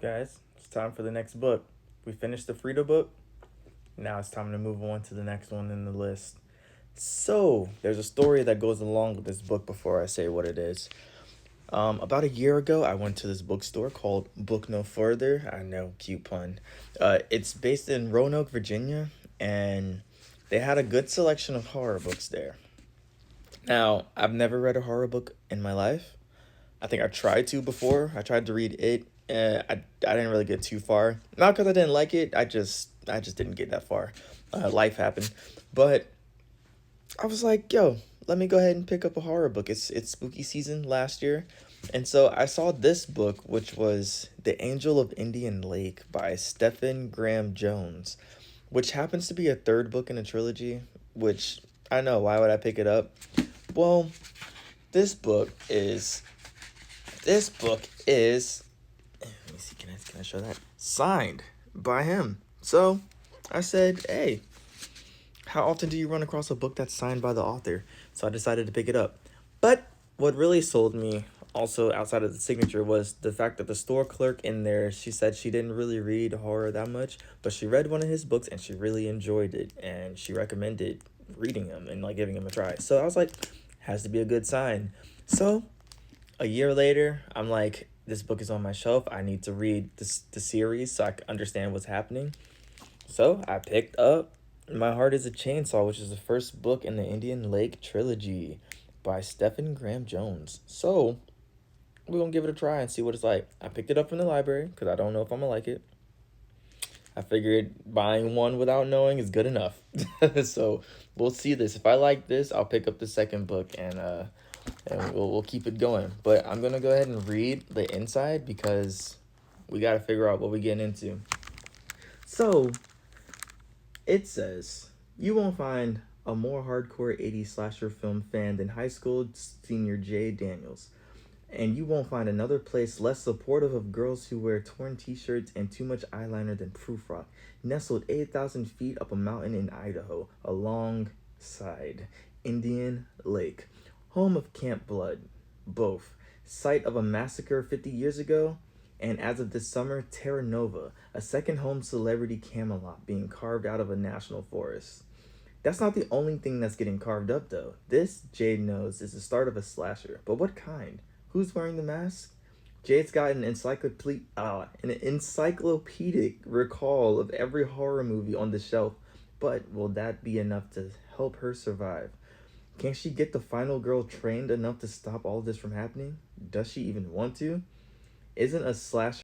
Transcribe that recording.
guys? It's time for the next book. We finished the Frida book. Now it's time to move on to the next one in the list. So, there's a story that goes along with this book before I say what it is. About a year ago, I went to this bookstore called Book No Further. I know, cute pun. It's based in Roanoke, Virginia, and they had a good selection of horror books there. Now, I've never read a horror book in my life. I think I tried to before. I tried to read it. I didn't really get too far. Not because I didn't like it. I just didn't get that far. Life happened, but I was like, yo, let me go ahead and pick up a horror book. It's spooky season last year, and so I saw this book, which was The Angel of Indian Lake by Stephen Graham Jones, which happens to be a third book in a trilogy. Which I know, why would I pick it up? Well, this book is this book is let me see, can I show that? Signed by him. So I said, hey, how often do you run across a book that's signed by the author? So I decided to pick it up. But what really sold me, also outside of the signature, was the fact that the store clerk in there, she said she didn't really read horror that much, but she read one of his books and she really enjoyed it, and she recommended reading them and like giving them a try. So I was like, has to be a good sign. So a year later, I'm like, this book is on my shelf. I need to read the series so I can understand what's happening. So I picked up My Heart is a Chainsaw, which is the first book in the Indian Lake trilogy by Stephen Graham Jones. So we're going to give it a try and see what it's like. I picked it up from the library because I don't know if I'm going to like it. I figured buying one without knowing is good enough. So we'll see this. If I like this, I'll pick up the second book and we'll keep it going. But I'm gonna go ahead and read the inside because we gotta figure out what we get into. So it says you won't find a more hardcore 80s slasher film fan than high school senior Jay Daniels. And you won't find another place less supportive of girls who wear torn t-shirts and too much eyeliner than Proof Rock, nestled 8,000 feet up a mountain in Idaho, alongside Indian Lake, home of Camp Blood, both, site of a massacre 50 years ago, and as of this summer, Terra Nova, a second home celebrity Camelot being carved out of a national forest. That's not the only thing that's getting carved up, though. This, Jade knows, is the start of a slasher. But what kind? Who's wearing the mask? Jade's got an encyclopedic recall of every horror movie on the shelf. But will that be enough to help her survive? Can she get the final girl trained enough to stop all this from happening? Does she even want to? Isn't a slasher